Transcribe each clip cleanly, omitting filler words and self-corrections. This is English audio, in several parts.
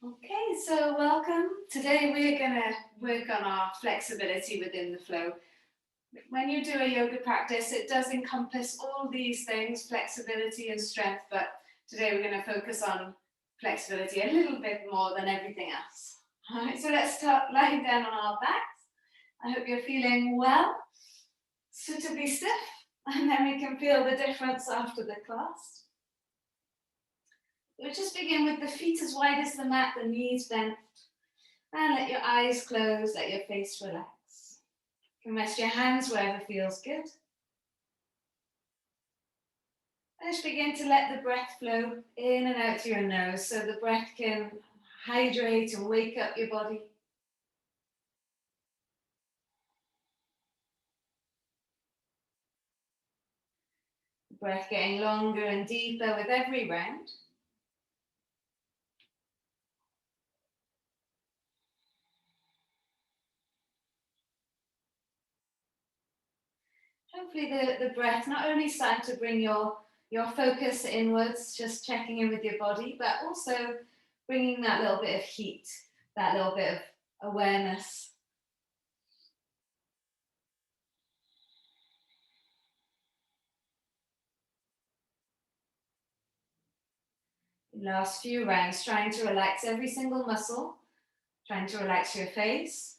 Okay, so welcome. Today we're going to work on our flexibility within the flow. When you do a yoga practice, it does encompass all these things, flexibility and strength, but today we're going to focus on flexibility a little bit more than everything else. All right, so let's start lying down on our backs. I hope you're feeling well, suitably stiff, and then we can feel the difference after the class. We'll just begin with the feet as wide as the mat, the knees bent, and let your eyes close, let your face relax. You can rest your hands wherever feels good. And just begin to let the breath flow in and out through your nose so the breath can hydrate and wake up your body. The breath getting longer and deeper with every round. Hopefully the breath not only starting to bring your focus inwards, just checking in with your body, but also bringing that little bit of heat, that little bit of awareness. Last few rounds, trying to relax every single muscle, trying to relax your face.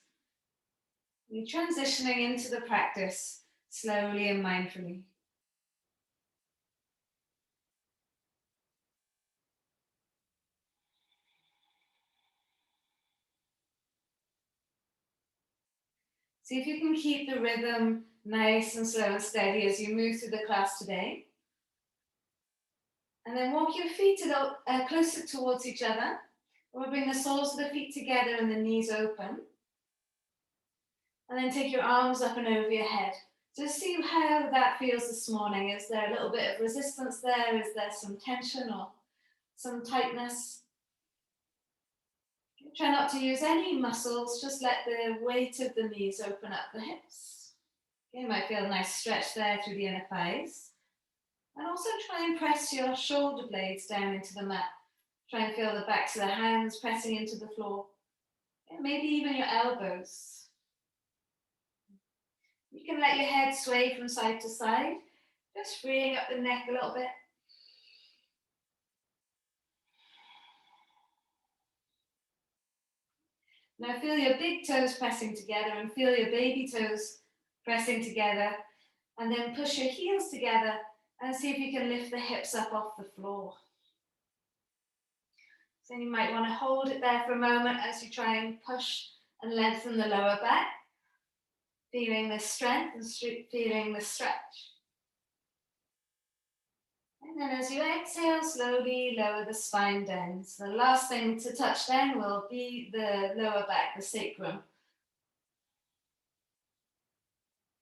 You're transitioning into the practice slowly and mindfully. See if you can keep the rhythm nice and slow and steady as you move through the class today. And then walk your feet closer towards each other. We'll bring the soles of the feet together and the knees open. And then take your arms up and over your head. Just see how that feels this morning. Is there a little bit of resistance there? Is there some tension or some tightness? Try not to use any muscles, just let the weight of the knees open up the hips. You might feel a nice stretch there through the inner thighs. And also try and press your shoulder blades down into the mat. Try and feel the backs of the hands pressing into the floor. And maybe even your elbows. You can let your head sway from side to side, just freeing up the neck a little bit. Now feel your big toes pressing together and feel your baby toes pressing together. And then push your heels together and see if you can lift the hips up off the floor. So you might want to hold it there for a moment as you try and push and lengthen the lower back. Feeling the strength and feeling the stretch. And then as you exhale, slowly lower the spine down. So the last thing to touch then will be the lower back, the sacrum.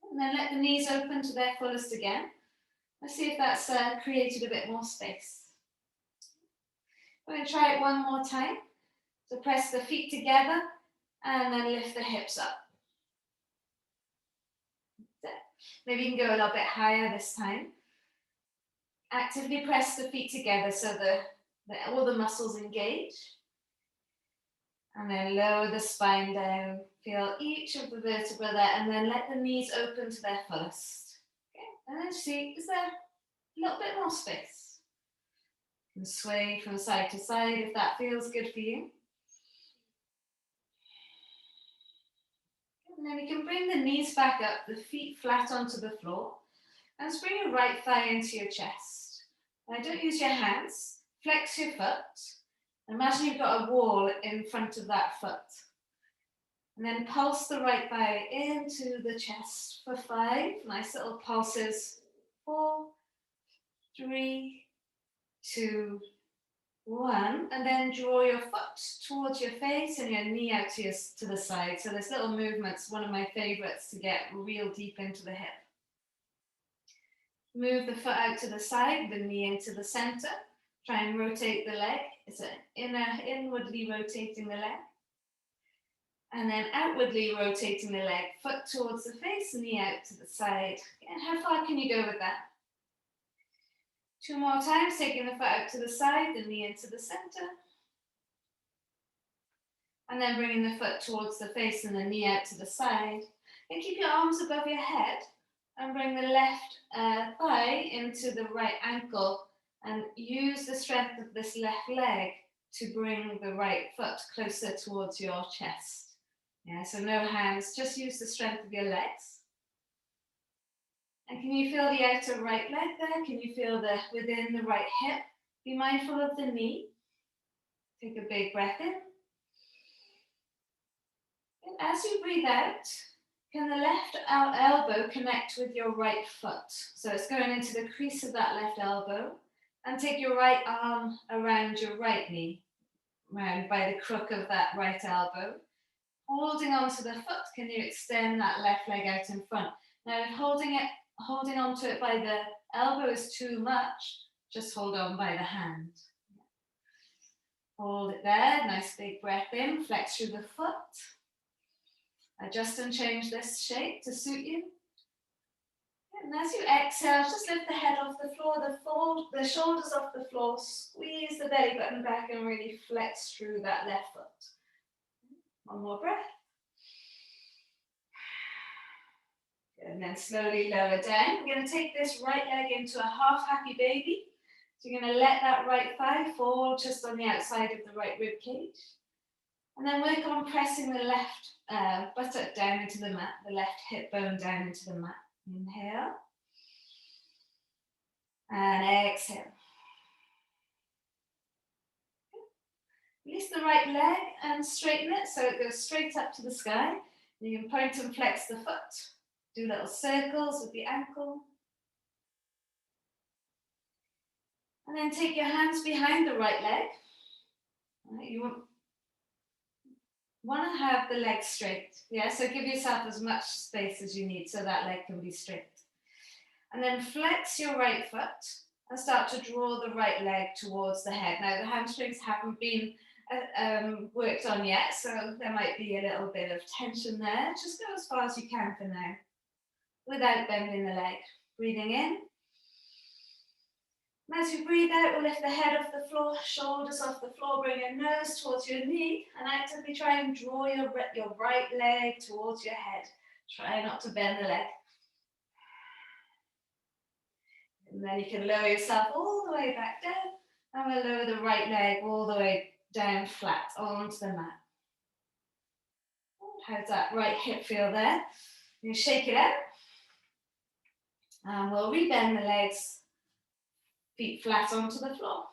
And then let the knees open to their fullest again. Let's see if that's created a bit more space. We're going to try it one more time. So press the feet together and then lift the hips up. Maybe you can go a little bit higher this time. Actively press the feet together so all the muscles engage. And then lower the spine down. Feel each of the vertebrae there and then let the knees open to their fullest. Okay. And then see, is there a little bit more space? You can sway from side to side if that feels good for you. And then you can bring the knees back up, the feet flat onto the floor. And just bring your right thigh into your chest. Now don't use your hands. Flex your foot. Imagine you've got a wall in front of that foot. And then pulse the right thigh into the chest for 5. Nice little pulses. 4, 3, 2, 1. And then draw your foot towards your face and your knee out to the side. So this little movement's one of my favorites to get real deep into the hip. Move the foot out to the side, the knee into the center. Try and rotate the leg. It's an inwardly rotating the leg. And then outwardly rotating the leg. Foot towards the face, knee out to the side. And how far can you go with that? 2 more times, taking the foot out to the side, the knee into the center. And then bringing the foot towards the face and the knee out to the side. And keep your arms above your head and bring the left thigh into the right ankle and use the strength of this left leg to bring the right foot closer towards your chest. Yeah, so no hands, just use the strength of your legs. And can you feel the outer right leg there? Can you feel the within the right hip? Be mindful of the knee. Take a big breath in. And as you breathe out, can the left elbow connect with your right foot? So it's going into the crease of that left elbow. And take your right arm around your right knee, around by the crook of that right elbow. Holding onto the foot, can you extend that left leg out in front? Now, if holding onto it by the elbow is too much, just hold on by the hand. Hold it there, nice big breath in, flex through the foot. Adjust and change this shape to suit you. And as you exhale, just lift the head off the floor, the shoulders off the floor, squeeze the belly button back and really flex through that left foot. One more breath. And then slowly lower down. We're going to take this right leg into a half happy baby. So you're going to let that right thigh fall just on the outside of the right rib cage. And then work on pressing the left buttock down into the mat, the left hip bone down into the mat. Inhale. And exhale. Release the right leg and straighten it so it goes straight up to the sky. You can point and flex the foot. Do little circles with the ankle. And then take your hands behind the right leg. You want to have the leg straight. Yeah, so give yourself as much space as you need so that leg can be straight. And then flex your right foot and start to draw the right leg towards the head. Now the hamstrings haven't been worked on yet, so there might be a little bit of tension there. Just go as far as you can for now, without bending the leg. Breathing in. And as you breathe out, we'll lift the head off the floor, shoulders off the floor, bring your nose towards your knee, and actively try and draw your right leg towards your head. Try not to bend the leg. And then you can lower yourself all the way back down, and we'll lower the right leg all the way down flat onto the mat. How's that right hip feel there? You shake it out. And we'll rebend the legs, feet flat onto the floor.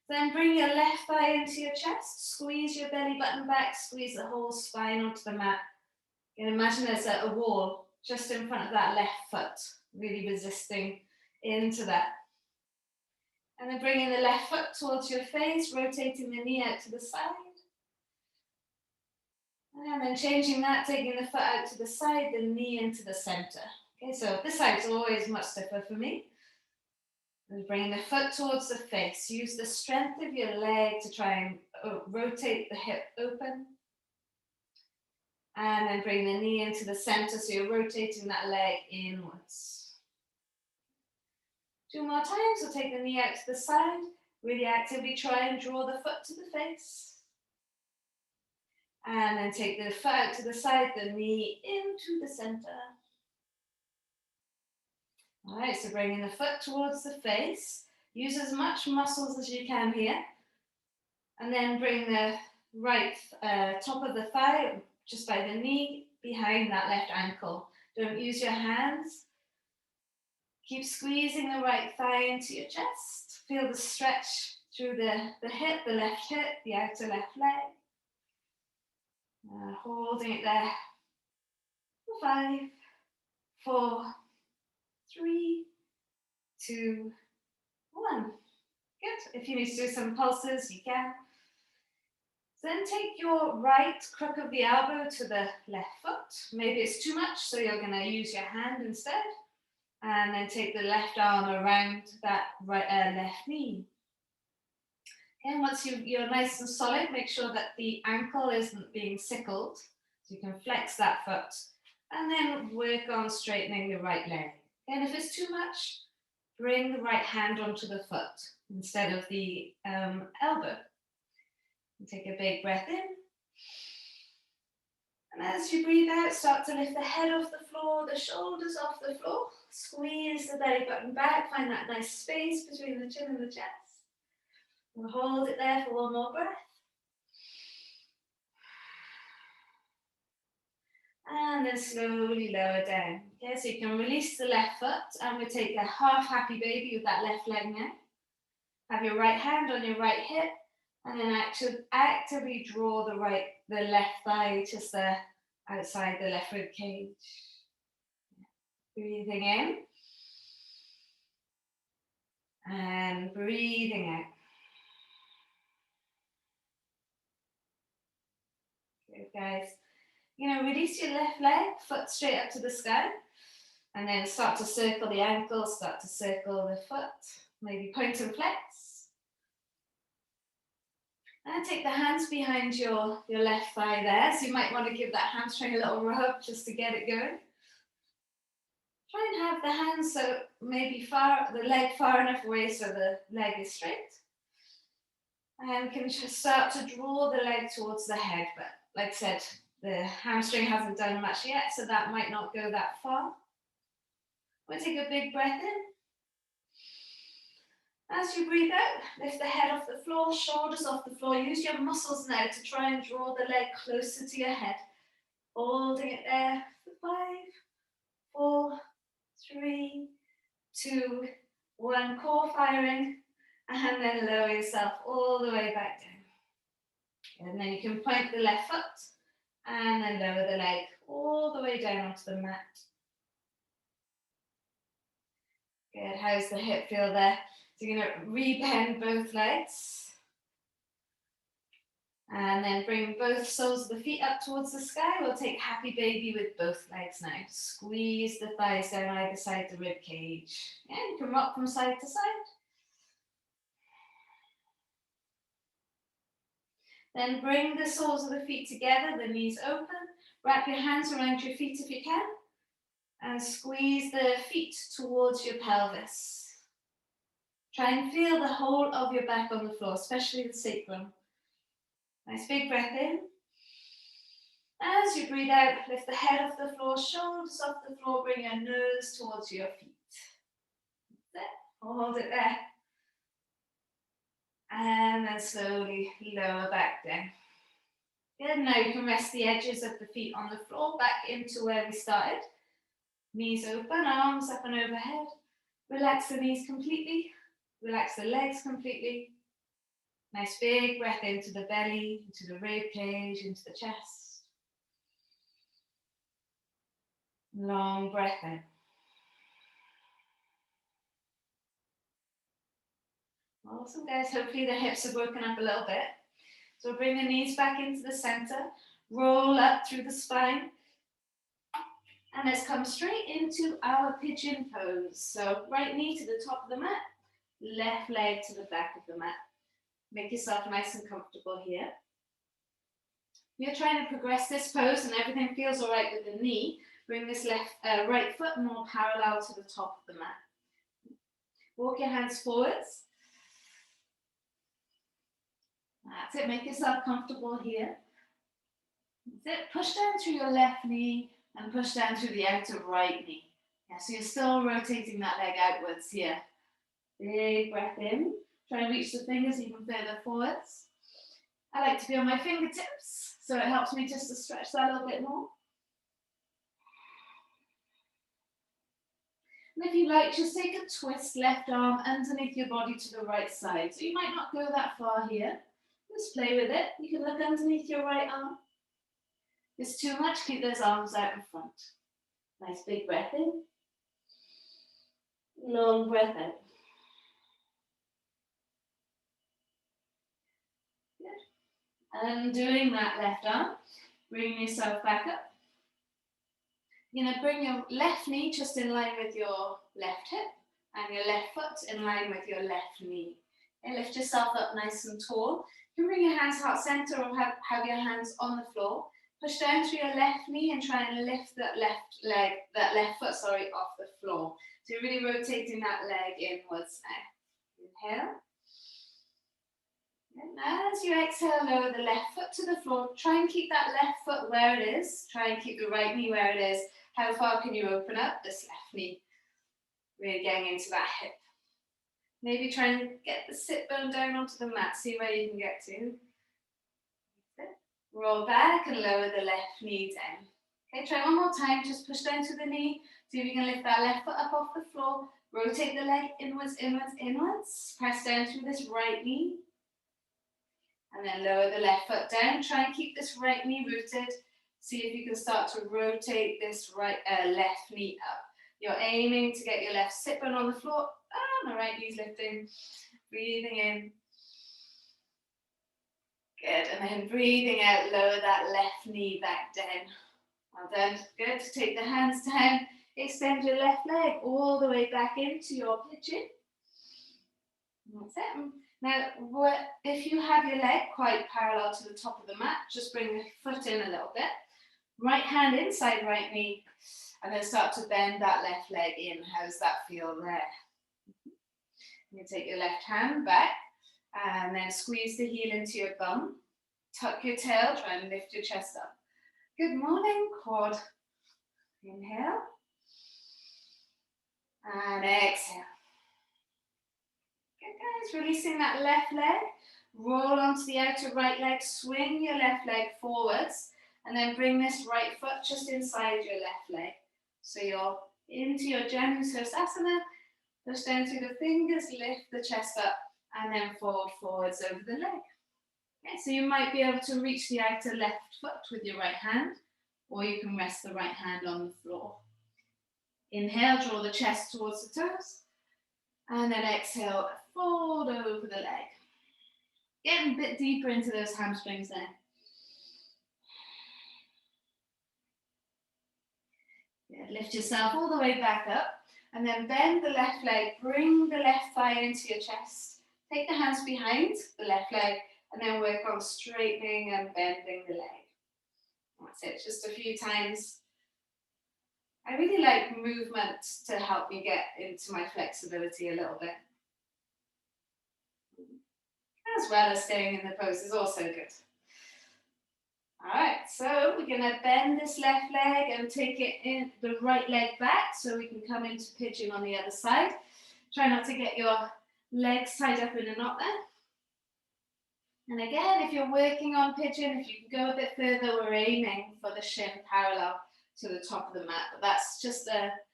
Then bring your left thigh into your chest, squeeze your belly button back, squeeze the whole spine onto the mat. You can imagine there's a wall just in front of that left foot, really resisting into that. And then bringing the left foot towards your face, rotating the knee out to the side. And then changing that, taking the foot out to the side, the knee into the center. Okay, so this side's always much stiffer for me. And bringing the foot towards the face. Use the strength of your leg to try and rotate the hip open. And then bring the knee into the center, so you're rotating that leg inwards. 2 more times, we'll take the knee out to the side. Really actively try and draw the foot to the face. And then take the foot out to the side, the knee into the center. All right, so bringing the foot towards the face. Use as much muscles as you can here. And then bring the right top of the thigh, just by the knee, behind that left ankle. Don't use your hands. Keep squeezing the right thigh into your chest. Feel the stretch through the hip, the left hip, the outer left leg. Holding it there. 5, 4, 3, 2, 1. Good. If you need to do some pulses, you can. Then take your right crook of the elbow to the left foot. Maybe it's too much, so you're going to use your hand instead. And then take the left arm around that left knee. And once you're nice and solid, make sure that the ankle isn't being sickled. So you can flex that foot. And then work on straightening the right leg. And if it's too much, bring the right hand onto the foot instead of the elbow. Take a big breath in. And as you breathe out, start to lift the head off the floor, the shoulders off the floor. Squeeze the belly button back. Find that nice space between the chin and the chest. And hold it there for one more breath. And then slowly lower down. Okay, so you can release the left foot and we take a half happy baby with that left leg now. Have your right hand on your right hip and then actively draw the left thigh just there outside the left rib cage. Breathing in and breathing out. Good, guys. Release your left leg, foot straight up to the sky, and then start to circle the ankle, start to circle the foot, maybe point and flex. And take the hands behind your left thigh there, so you might want to give that hamstring a little rub just to get it going. Try and have the hands so maybe the leg far enough away so the leg is straight. And we can just start to draw the leg towards the head, but like I said, the hamstring hasn't done much yet, so that might not go that far. We'll take a big breath in. As you breathe out, lift the head off the floor, shoulders off the floor. Use your muscles now to try and draw the leg closer to your head. Holding it there for 5, 4, 3, 2, 1. Core firing, and then lower yourself all the way back down. And then you can point the left foot and then lower the leg all the way down onto the mat. Good. How's the hip feel there? So you're going to rebend both legs. And then bring both soles of the feet up towards the sky. We'll take happy baby with both legs now. Squeeze the thighs down either side the rib cage. Yeah, you can rock from side to side. Then bring the soles of the feet together, the knees open. Wrap your hands around your feet if you can. And squeeze the feet towards your pelvis. Try and feel the whole of your back on the floor, especially the sacrum. Nice big breath in. As you breathe out, lift the head off the floor, shoulders off the floor, bring your nose towards your feet. There, hold it there. And then slowly lower back down. Good, now you can rest the edges of the feet on the floor, back into where we started. Knees open, arms up and overhead. Relax the knees completely. Relax the legs completely. Nice big breath into the belly, into the rib cage, into the chest. Long breath out. Awesome, guys. Hopefully the hips have woken up a little bit. So bring the knees back into the center. Roll up through the spine. And let's come straight into our pigeon pose. So right knee to the top of the mat. Left leg to the back of the mat. Make yourself nice and comfortable here. You're trying to progress this pose and everything feels all right with the knee. Bring this right foot more parallel to the top of the mat. Walk your hands forwards. That's it. Make yourself comfortable here. That's it. Push down through your left knee and push down through the outer right knee. Yeah, so you're still rotating that leg outwards here. Big breath in. Try and reach the fingers even further forwards. I like to be on my fingertips, so it helps me just to stretch that a little bit more. And if you like, just take a twist, left arm underneath your body to the right side. So you might not go that far here. Just play with it. You can look underneath your right arm. If it's too much, keep those arms out in front. Nice big breath in. Long breath out. And doing that left arm, bring yourself back up. You're going to bring your left knee just in line with your left hip and your left foot in line with your left knee. And lift yourself up nice and tall. You can bring your hands heart center or have your hands on the floor. Push down through your left knee and try and lift that left foot, off the floor. So you're really rotating that leg inwards now. Inhale. And as you exhale, lower the left foot to the floor. Try and keep that left foot where it is. Try and keep the right knee where it is. How far can you open up this left knee? Really getting into that hip. Maybe try and get the sit bone down onto the mat. See where you can get to. Roll back and lower the left knee down. Okay, try one more time. Just push down to the knee. See if you can lift that left foot up off the floor. Rotate the leg inwards, inwards, inwards. Press down through this right knee. And then lower the left foot down. Try and keep this right knee rooted. See if you can start to rotate this left knee up. You're aiming to get your left sit bone on the floor. And the right knee's lifting. Breathing in. Good. And then breathing out, lower that left knee back down. Well done. Good. Take the hands down. Extend your left leg all the way back into your pigeon. That's it. Now, if you have your leg quite parallel to the top of the mat, just bring the foot in a little bit. Right hand inside right knee, and then start to bend that left leg in. How does that feel there? You take your left hand back, and then squeeze the heel into your bum. Tuck your tail, try and lift your chest up. Good morning, quad. Inhale. And exhale. Good, guys. Releasing that left leg. Roll onto the outer right leg. Swing your left leg forwards. And then bring this right foot just inside your left leg. So you're into your Janu Sirsasana. Push down through the fingers. Lift the chest up. And then fold forwards over the leg. Okay, so you might be able to reach the outer left foot with your right hand. Or you can rest the right hand on the floor. Inhale, draw the chest towards the toes. And then exhale, fold over the leg. Getting a bit deeper into those hamstrings there. Good. Lift yourself all the way back up. And then bend the left leg. Bring the left thigh into your chest. Take the hands behind the left leg. And then work on straightening and bending the leg. That's it, just a few times. I really like movement to help me get into my flexibility a little bit. As well as staying in the pose is also good. All right, so we're going to bend this left leg and take it in the right leg back so we can come into pigeon on the other side. Try not to get your legs tied up in a knot there. And again, if you're working on pigeon, if you can go a bit further, we're aiming for the shin parallel to the top of the mat. But that's just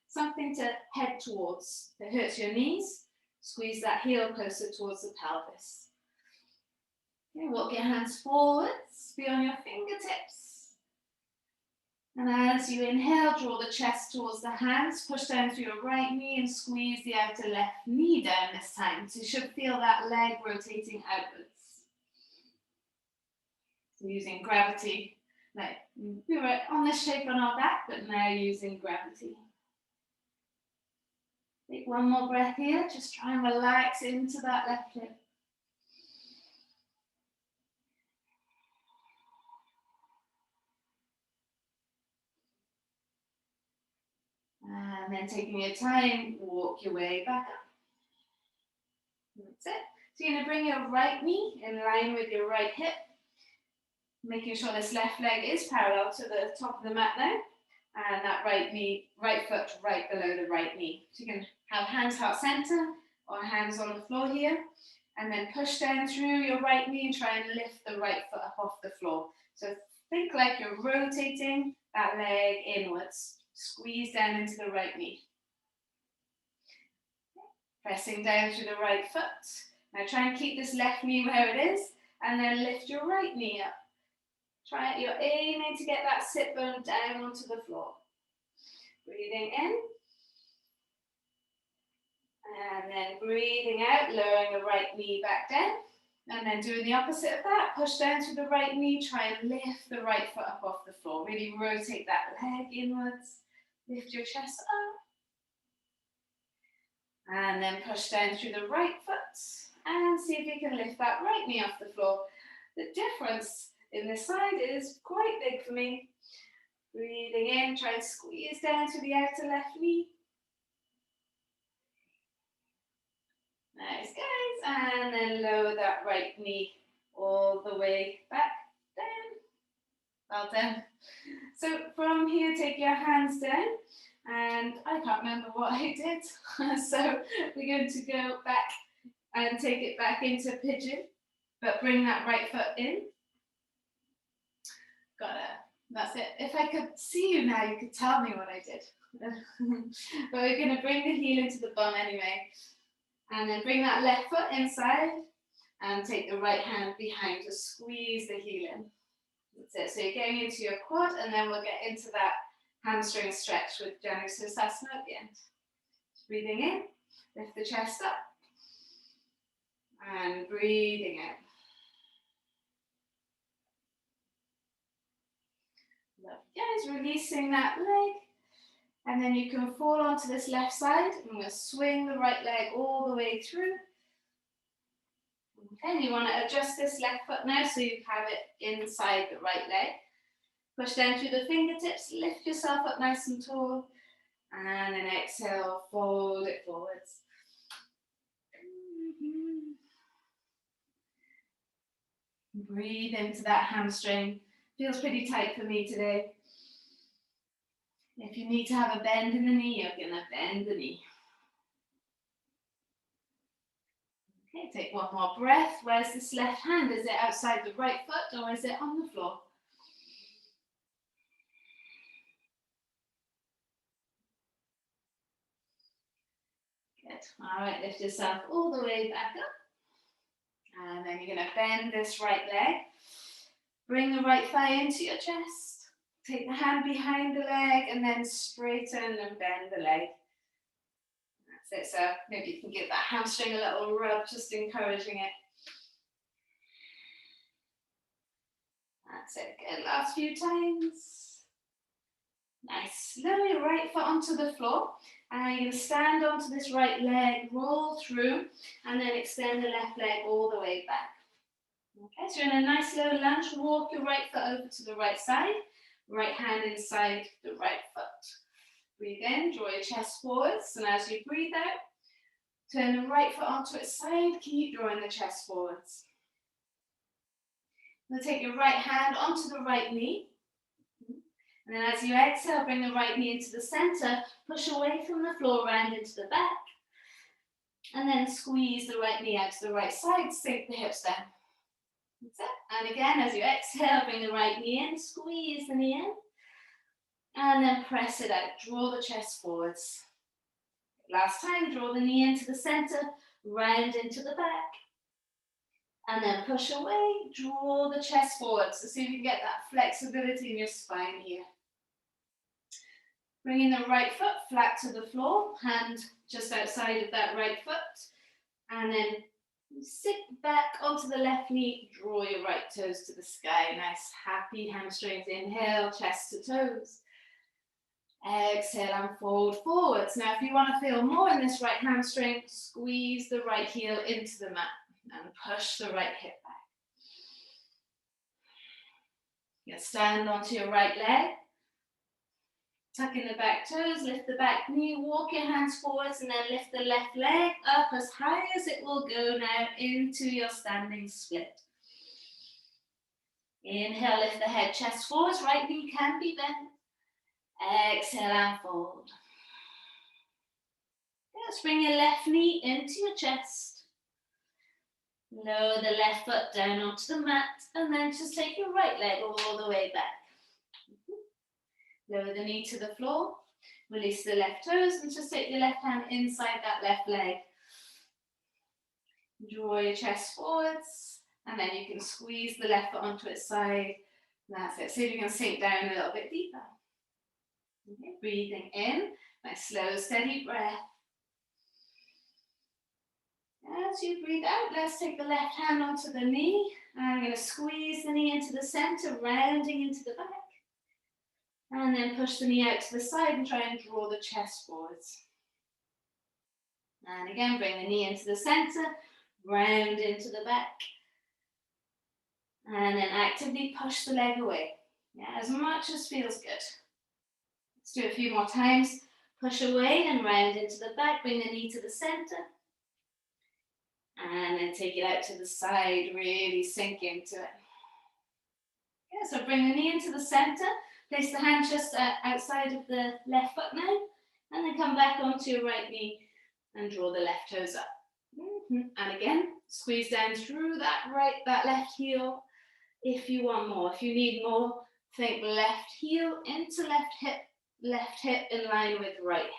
something to head towards. If it hurts your knees, squeeze that heel closer towards the pelvis. Okay, walk your hands forwards, be on your fingertips. And as you inhale, draw the chest towards the hands, push down through your right knee and squeeze the outer left knee down this time. So you should feel that leg rotating outwards. So using gravity, like we were on this shape on our back, but now using gravity. Take one more breath here, just try and relax into that left hip. And then taking your time, walk your way back up. That's it. So you're going to bring your right knee in line with your right hip. Making sure this left leg is parallel to the top of the mat now. And that right foot right below the right knee. So you can have hands heart center or hands on the floor here. And then push down through your right knee and try and lift the right foot up off the floor. So think like you're rotating that leg inwards. Squeeze down into the right knee. Pressing down through the right foot. Now try and keep this left knee where it is. And then lift your right knee up. You're aiming to get that sit bone down onto the floor. Breathing in. And then breathing out, lowering the right knee back down. And then doing the opposite of that, push down through the right knee, try and lift the right foot up off the floor. Really rotate that leg inwards. Lift your chest up. And then push down through the right foot. And see if you can lift that right knee off the floor. The difference in this side is quite big for me. Breathing in, try and squeeze down to the outer left knee. Nice, guys. And then lower that right knee all the way back down. Well done. So from here, take your hands down, and I can't remember what I did. So we're going to go back and take it back into pigeon, but bring that right foot in. That's it. If I could see you now, you could tell me what I did. But we're going to bring the heel into the bum anyway. And then bring that left foot inside and take the right hand behind to squeeze the heel in. That's it. So you're getting into your quad, and then we'll get into that hamstring stretch with Janu Sirsasana at the end. Just breathing in, lift the chest up, and breathing out. Yes, releasing that leg, and then you can fall onto this left side, and we'll swing the right leg all the way through. Okay, you want to adjust this left foot now so you have it inside the right leg. Push down through the fingertips, lift yourself up nice and tall, and then exhale, fold it forwards. Breathe into that hamstring. Feels pretty tight for me today. If you need to have a bend in the knee, you're going to bend the knee. Okay, take one more breath. Where's this left hand? Is it outside the right foot or is it on the floor? Good. All right, lift yourself all the way back up. And then you're going to bend this right leg. Bring the right thigh into your chest. Take the hand behind the leg and then straighten and bend the leg. That's it. So maybe you can give that hamstring a little rub, just encouraging it. That's it. Good. Last few times. Nice. Lower your right foot onto the floor. And you're going to stand onto this right leg, roll through, and then extend the left leg all the way back. Okay, so you're in a nice low lunge. Walk your right foot over to the right side. Right hand inside the right foot. Breathe in, draw your chest forwards, and as you breathe out, turn the right foot onto its side, keep drawing the chest forwards. Now take your right hand onto the right knee, and then as you exhale, bring the right knee into the center, push away from the floor, round into the back, and then squeeze the right knee out to the right side, sink the hips down. That's it. And again, as you exhale, bring the right knee in, squeeze the knee in, and then press it out. Draw the chest forwards. Last time, draw the knee into the center, round into the back, and then push away, draw the chest forwards. So see if you can get that flexibility in your spine here. Bringing the right foot flat to the floor, hand just outside of that right foot, and then sit back onto the left knee, draw your right toes to the sky. Nice, happy hamstrings. Inhale, chest to toes. Exhale and fold forwards. Now, if you want to feel more in this right hamstring, squeeze the right heel into the mat and push the right hip back. You stand onto your right leg. Tuck in the back toes, lift the back knee, walk your hands forwards, and then lift the left leg up as high as it will go now into your standing split. Inhale, lift the head, chest forwards, right knee can be bent. Exhale and fold. Let's bring your left knee into your chest. Lower the left foot down onto the mat, and then just take your right leg all the way back. Lower the knee to the floor, release the left toes, and just take your left hand inside that left leg. Draw your chest forwards, and then you can squeeze the left foot onto its side. That's it. See if you can sink down a little bit deeper. Okay, breathing in, nice slow, steady breath. As you breathe out, let's take the left hand onto the knee. And I'm going to squeeze the knee into the center, rounding into the back. And then push the knee out to the side and try and draw the chest forwards. And again, bring the knee into the center, round into the back. And then actively push the leg away. Yeah, as much as feels good. Let's do it a few more times. Push away and round into the back. Bring the knee to the center. And then take it out to the side, really sink into it. Yeah, so bring the knee into the center, place the hand just outside of the left foot now, and then come back onto your right knee and draw the left toes up. And again, squeeze down through that left heel if you want more. If you need more, think left heel into left hip in line with right hip.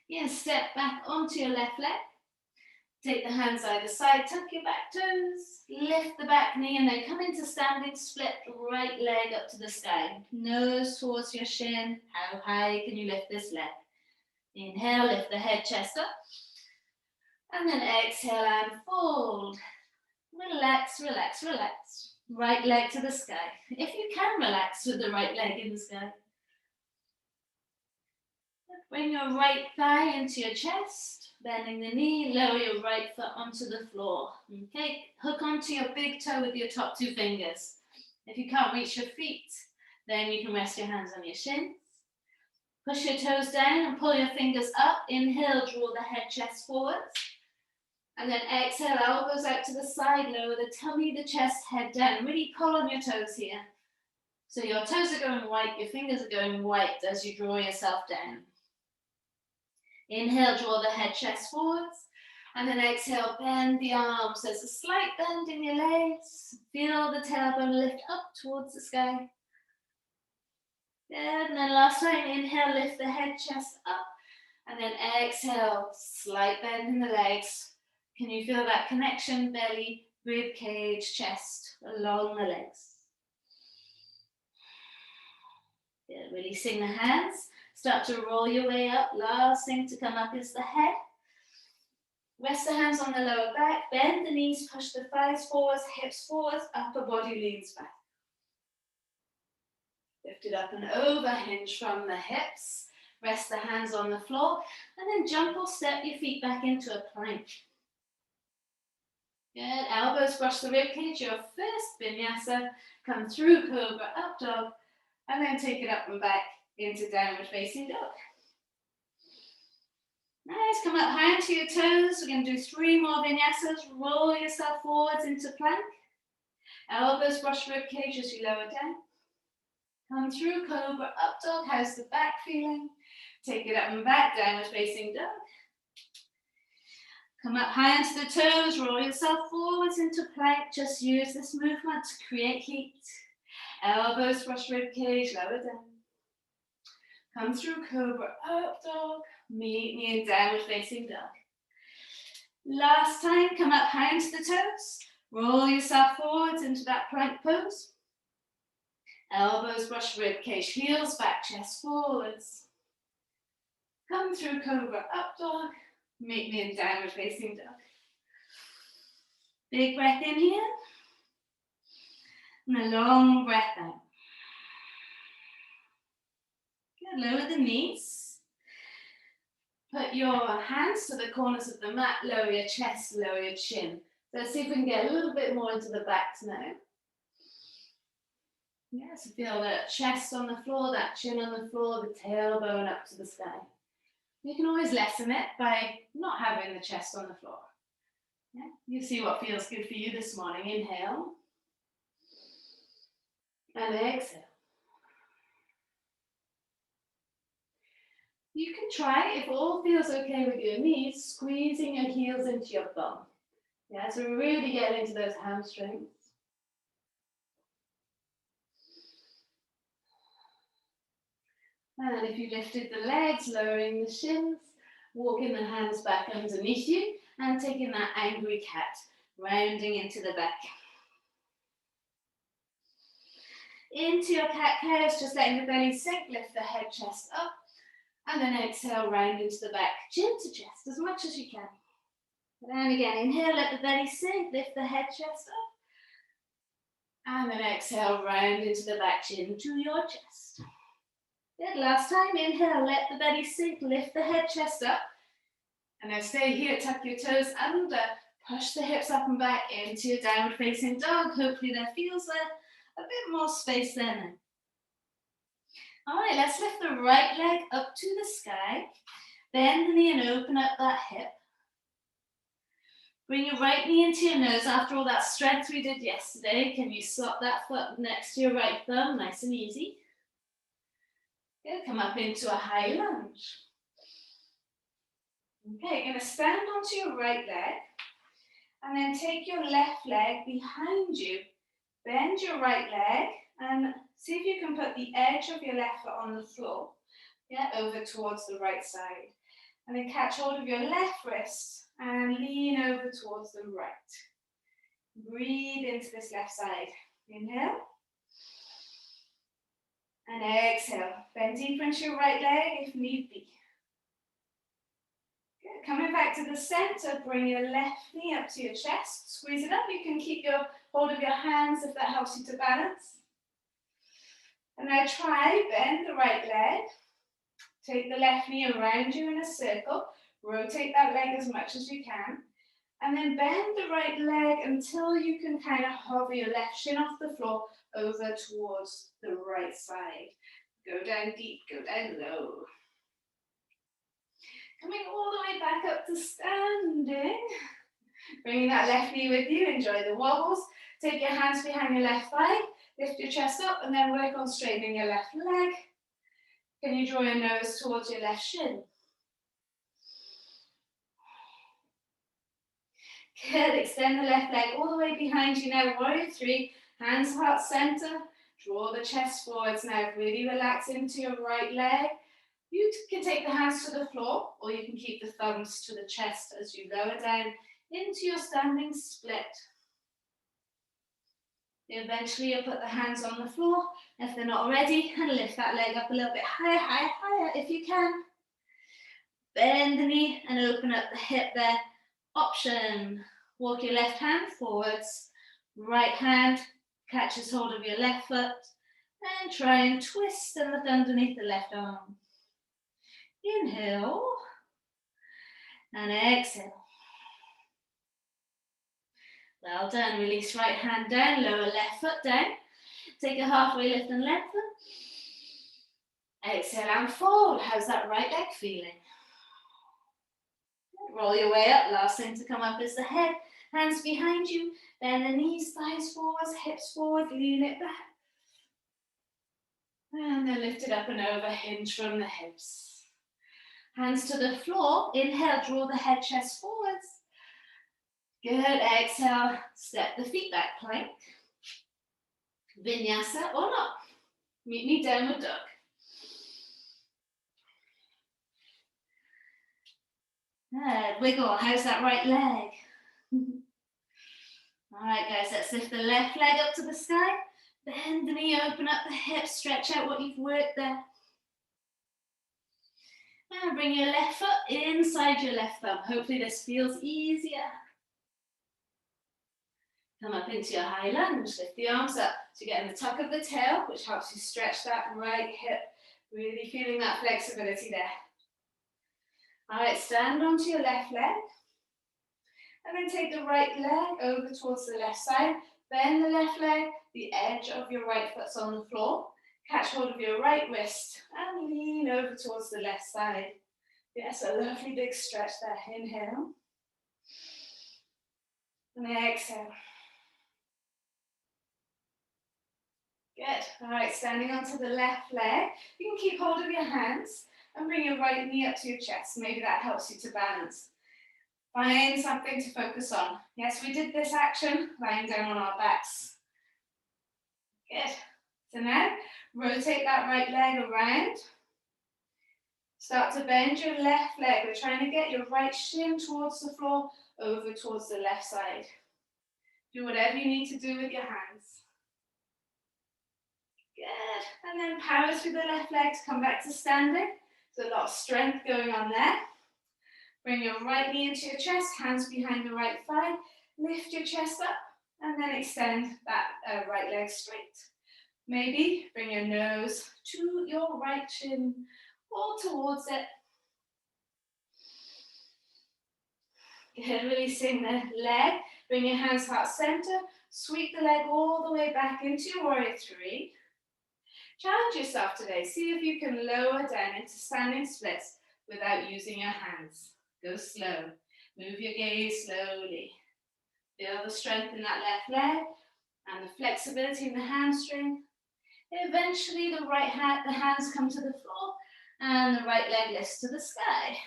Yeah, step back onto your left leg. Take the hands either side, tuck your back toes, lift the back knee, and then come into standing split, right leg up to the sky. Nose towards your shin. How high can you lift this leg? Inhale, lift the head, chest up. And then exhale and fold. Relax, relax, relax. Right leg to the sky. If you can relax with the right leg in the sky. Bring your right thigh into your chest, bending the knee, lower your right foot onto the floor. Okay, hook onto your big toe with your top two fingers. If you can't reach your feet, then you can rest your hands on your shins. Push your toes down and pull your fingers up. Inhale, draw the head, chest forwards. And then exhale, elbows out to the side, lower the tummy, the chest, head down. Really pull on your toes here. So your toes are going white, your fingers are going white as you draw yourself down. Inhale, draw the head, chest forwards. And then exhale, bend the arms. There's a slight bend in your legs. Feel the tailbone lift up towards the sky. Good. And then last time, inhale, lift the head, chest up. And then exhale, slight bend in the legs. Can you feel that connection? Belly, rib cage, chest, along the legs. Good. Releasing the hands. Start to roll your way up. Last thing to come up is the head. Rest the hands on the lower back. Bend the knees, push the thighs forwards, hips forwards, upper body leans back. Lift it up and over, hinge from the hips. Rest the hands on the floor. And then jump or step your feet back into a plank. Good. Elbows brush the rib cage. Your first vinyasa. Come through cobra, up dog. And then take it up and back into downward facing dog. Nice, come up high onto your toes. We're going to do 3 more vinyasas. Roll yourself forwards into plank. Elbows brush rib cage as you lower down. Come through cobra, up dog. How's the back feeling? Take it up and back, downward facing dog. Come up high onto the toes. Roll yourself forwards into plank. Just use this movement to create heat. Elbows brush rib cage, lower down. Come through cobra, up dog. Meet me in downward facing dog. Last time, come up high into the toes. Roll yourself forwards into that plank pose. Elbows brush rib cage, heels back, chest forwards. Come through cobra, up dog. Meet me in downward facing dog. Big breath in here. And a long breath out. Good. Lower the knees. Put your hands to the corners of the mat. Lower your chest, lower your chin. So let's see if we can get a little bit more into the backs now. Yeah, so feel that chest on the floor, that chin on the floor, the tailbone up to the sky. You can always lessen it by not having the chest on the floor. Yeah, you see what feels good for you this morning. Inhale. And exhale. You can try, if all feels okay with your knees, squeezing your heels into your bum. Yeah, so really get into those hamstrings. And if you lifted the legs, lowering the shins, walking the hands back underneath you, and taking that angry cat, rounding into the back. Into your cat-cows, just letting the belly sink, lift the head, chest up, and then exhale, round into the back, chin to chest, as much as you can. And again, inhale, let the belly sink, lift the head, chest up, and then exhale, round into the back, chin to your chest. Good, last time, inhale, let the belly sink, lift the head, chest up, and now stay here, tuck your toes under, push the hips up and back into your downward facing dog. Hopefully there feels a bit more space there now. All right, let's lift the right leg up to the sky. Bend the knee and open up that hip. Bring your right knee into your nose. After all that strength we did yesterday, can you slot that foot next to your right thumb? Nice and easy. Good, come up into a high lunge. Okay, you're going to stand onto your right leg and then take your left leg behind you. Bend your right leg and see if you can put the edge of your left foot on the floor, over towards the right side. And then catch hold of your left wrist and lean over towards the right. Breathe into this left side. Inhale. And exhale. Bend deeper into your right leg if need be. Good. Coming back to the center, bring your left knee up to your chest. Squeeze it up. You can keep your hold of your hands if that helps you to balance. And now try, bend the right leg. Take the left knee around you in a circle. Rotate that leg as much as you can. And then bend the right leg until you can kind of hover your left shin off the floor over towards the right side. Go down deep, go down low. Coming all the way back up to standing. Bringing that left knee with you, enjoy the wobbles. Take your hands behind your left thigh, lift your chest up, and then work on straightening your left leg. Can you draw your nose towards your left shin? Good, extend the left leg all the way behind you now, warrior three, hands heart center, draw the chest forwards now, really relax into your right leg. You can take the hands to the floor, or you can keep the thumbs to the chest as you lower down into your standing split. Eventually you'll put the hands on the floor, if they're not ready, and lift that leg up a little bit higher, higher, higher if you can. Bend the knee and open up the hip there. Option, walk your left hand forwards, right hand catches hold of your left foot, and try and twist and look underneath the left arm. Inhale, and exhale. Well done, release right hand down, lower left foot down. Take a halfway lift and lengthen. Exhale and fold. How's that right leg feeling? Roll your way up. Last thing to come up is the head. Hands behind you. Bend the knees, thighs forwards, hips forward. Lean it back. And then lift it up and over. Hinge from the hips. Hands to the floor. Inhale, draw the head, chest forwards. Good. Exhale, step the feet back. Plank. Vinyasa or not. Meet me downward dog. Good. Wiggle. How's that right leg? All right, guys, let's lift the left leg up to the sky. Bend the knee, open up the hips, stretch out what you've worked there. And bring your left foot inside your left thumb. Hopefully this feels easier. Come up into your high lunge. Lift the arms up to get in the tuck of the tail, which helps you stretch that right hip. Really feeling that flexibility there. All right, stand onto your left leg. And then take the right leg over towards the left side. Bend the left leg. The edge of your right foot's on the floor. Catch hold of your right wrist and lean over towards the left side. Yes, a lovely big stretch there. Inhale. And exhale. Good. All right, standing onto the left leg. You can keep hold of your hands and bring your right knee up to your chest. Maybe that helps you to balance. Find something to focus on. Yes, we did this action lying down on our backs. Good. So now, rotate that right leg around. Start to bend your left leg. We're trying to get your right shin towards the floor, over towards the left side. Do whatever you need to do with your hands. Good. And then power through the left leg to come back to standing. So a lot of strength going on there. Bring your right knee into your chest, hands behind the right thigh. Lift your chest up and then extend that right leg straight. Maybe bring your nose to your right shin or towards it. Good, releasing the leg. Bring your hands heart center. Sweep the leg all the way back into your warrior three. Challenge yourself today. See if you can lower down into standing splits without using your hands. Go slow. Move your gaze slowly. Feel the strength in that left leg and the flexibility in the hamstring. Eventually, the hands come to the floor and the right leg lifts to the sky.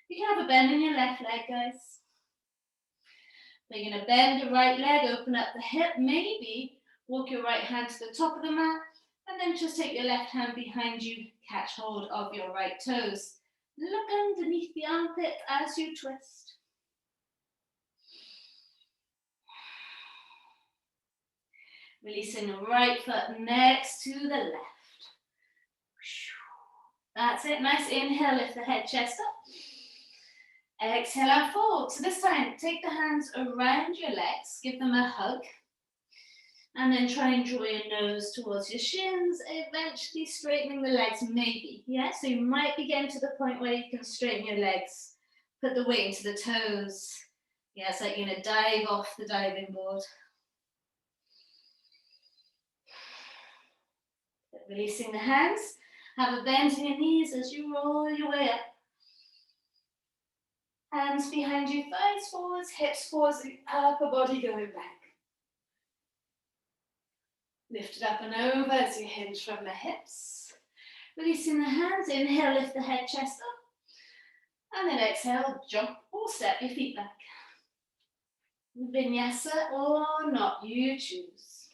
You can have a bend in your left leg, guys. We're going to bend the right leg, open up the hip, maybe walk your right hand to the top of the mat, and then just take your left hand behind you, catch hold of your right toes. Look underneath the armpit as you twist. Releasing the right foot next to the left. That's it, nice inhale, lift the head, chest up. Exhale and fold. So this time, take the hands around your legs, give them a hug, and then try and draw your nose towards your shins, eventually straightening the legs, maybe. Yeah, so you might be getting to the point where you can straighten your legs, put the weight into the toes. Yeah, it's like you're gonna dive off the diving board. Releasing the hands, have a bend in your knees as you roll your way up. Hands behind you, thighs forwards, hips forwards, the upper body going back. Lift it up and over as you hinge from the hips. Releasing the hands, inhale, lift the head, chest up. And then exhale, jump or step your feet back. Vinyasa or not, you choose.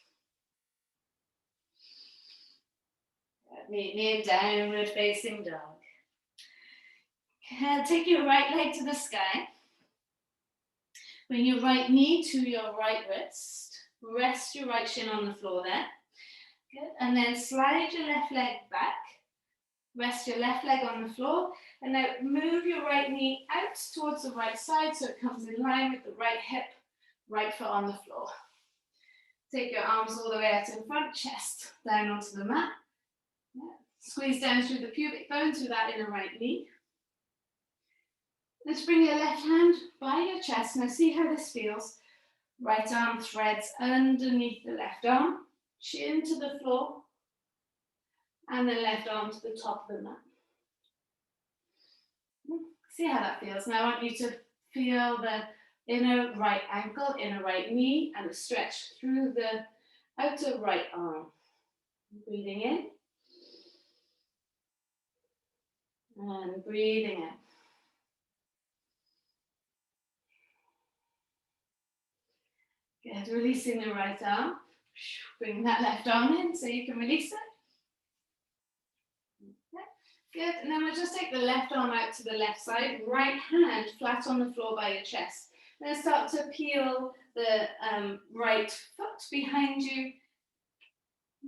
Meet me in downward facing dog. Take your right leg to the sky. Bring your right knee to your right wrist. Rest your right shin on the floor there. Good. And then slide your left leg back. Rest your left leg on the floor. And now move your right knee out towards the right side so it comes in line with the right hip, right foot on the floor. Take your arms all the way out in front, chest down onto the mat. Squeeze down through the pubic bone through that inner right knee. Let's bring your left hand by your chest. Now see how this feels. Right arm threads underneath the left arm, chin to the floor, and the left arm to the top of the mat. See how that feels. Now I want you to feel the inner right ankle, inner right knee, and a stretch through the outer right arm. Breathing in. And breathing out. Good, releasing the right arm. Bring that left arm in so you can release it. Good, and then we'll just take the left arm out to the left side, right hand flat on the floor by your chest. Then start to peel the right foot behind you,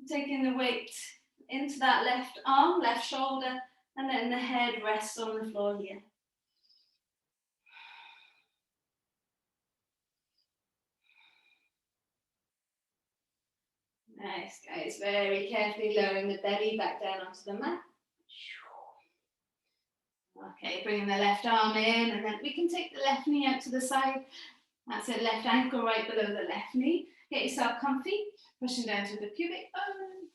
taking the weight into that left arm, left shoulder, and then the head rests on the floor here. Nice, guys. Very carefully lowering the belly back down onto the mat. Okay, bringing the left arm in, and then we can take the left knee out to the side. That's it, left ankle right below the left knee. Get yourself comfy, pushing down through the pubic bone.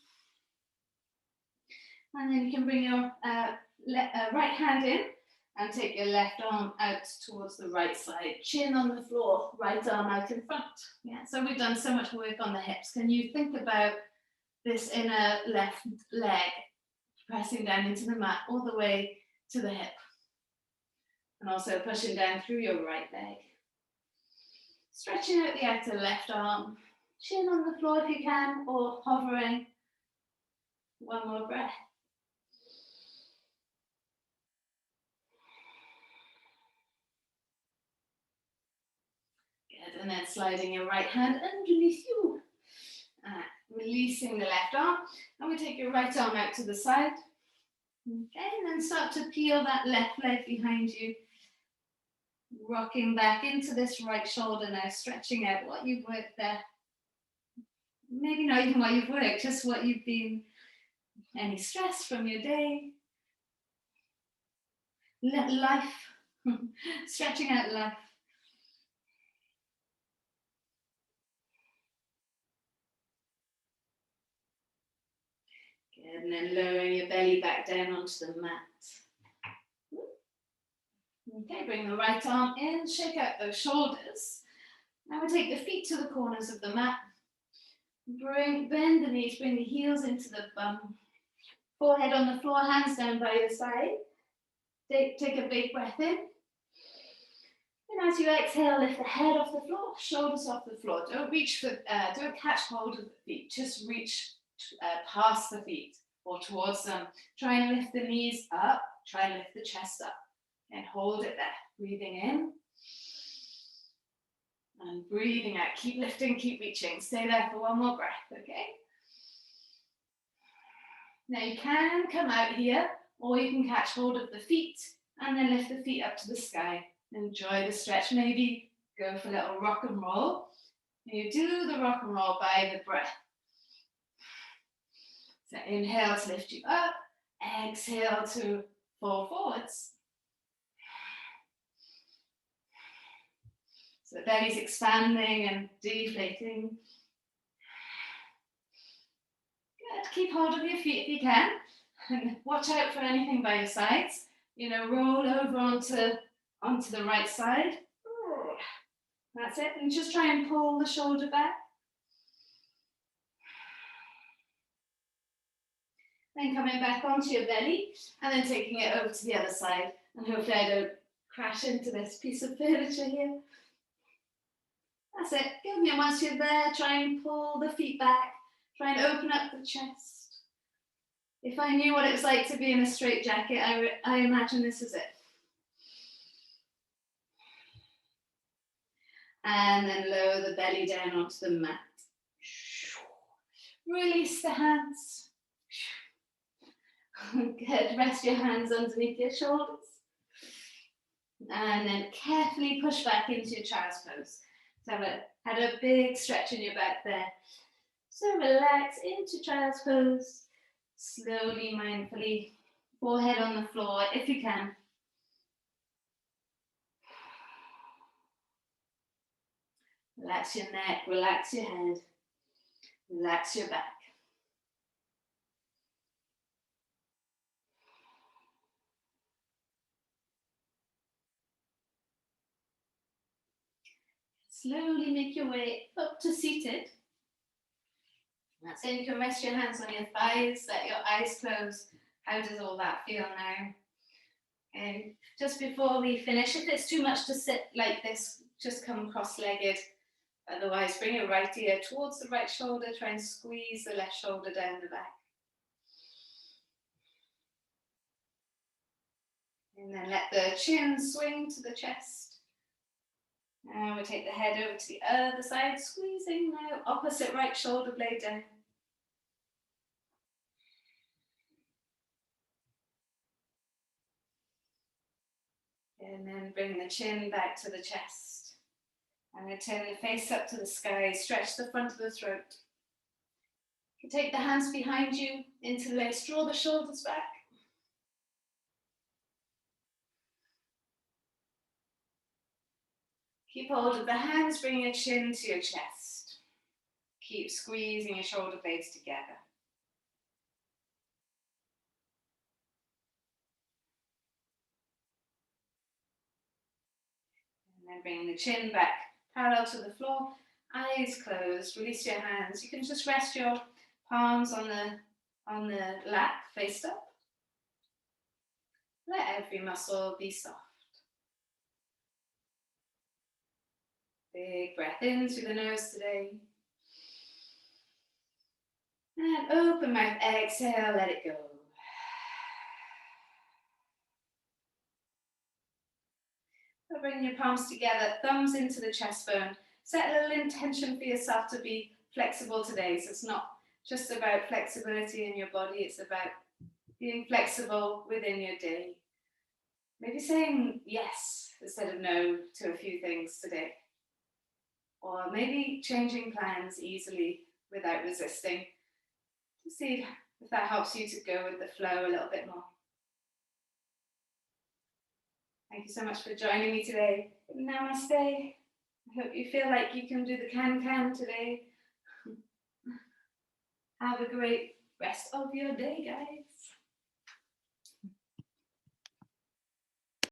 And then you can bring your right hand in and take your left arm out towards the right side. Chin on the floor, right arm out in front. Yeah, so we've done so much work on the hips. Can you think about this inner left leg pressing down into the mat all the way to the hip? And also pushing down through your right leg. Stretching out the outer left arm. Chin on the floor if you can, or hovering. One more breath. Good, and then sliding your right hand underneath you. Releasing the left arm. And we take your right arm out to the side. Okay, and then start to peel that left leg behind you. Rocking back into this right shoulder now, stretching out what you've worked there. Maybe not even what you've worked, just what you've been, any stress from your day. Life, stretching out life. And then lowering your belly back down onto the mat. Okay, bring the right arm in, shake out those shoulders. Now we take the feet to the corners of the mat. Bend the knees, bring the heels into the bum. Forehead on the floor, hands down by your side. Take a big breath in. And as you exhale, lift the head off the floor, shoulders off the floor. Don't reach for, don't catch hold of the feet. Just reach past the feet or towards them. Try and lift the knees up. Try and lift the chest up. And hold it there. Breathing in. And breathing out. Keep lifting, keep reaching. Stay there for one more breath, okay? Now you can come out here, or you can catch hold of the feet and then lift the feet up to the sky. Enjoy the stretch. Maybe go for a little rock and roll. You do the rock and roll by the breath. So inhale to lift you up. Exhale to fall forwards. So the belly's expanding and deflating. Good. Keep hold of your feet if you can. And watch out for anything by your sides. You know, roll over onto the right side. That's it. And just try and pull the shoulder back. Then coming back onto your belly and then taking it over to the other side. And hopefully I don't crash into this piece of furniture here. That's it. Good. And once you're there, try and pull the feet back. Try and open up the chest. If I knew what it was like to be in a straight jacket, I imagine this is it. And then lower the belly down onto the mat. Release the hands. Good. Rest your hands underneath your shoulders. And then carefully push back into your child's pose. So had a big stretch in your back there. So relax into child's pose. Slowly, mindfully. Forehead on the floor if you can. Relax your neck, relax your head, relax your back. Slowly make your way up to seated. That's it. You can rest your hands on your thighs, let your eyes close. How does all that feel now? And just before we finish, if it's too much to sit like this, just come cross-legged. Otherwise, bring your right ear towards the right shoulder. Try and squeeze the left shoulder down the back. And then let the chin swing to the chest. Now we take the head over to the other side, squeezing now, opposite right shoulder blade down. And then bring the chin back to the chest. I'm going to turn the face up to the sky, stretch the front of the throat. You take the hands behind you, interlace, draw the shoulders back. Keep hold of the hands, bring your chin to your chest. Keep squeezing your shoulder blades together. And then bring the chin back parallel to the floor, eyes closed, release your hands. You can just rest your palms on the lap, face up. Let every muscle be soft. Big breath in through the nose today. And open mouth, exhale, let it go. So bring your palms together, thumbs into the chest bone. Set a little intention for yourself to be flexible today. So it's not just about flexibility in your body, it's about being flexible within your day. Maybe saying yes instead of no to a few things today. Or maybe changing plans easily without resisting. To see if that helps you to go with the flow a little bit more. Thank you so much for joining me today. Namaste. I hope you feel like you can do the can today. Have a great rest of your day, guys.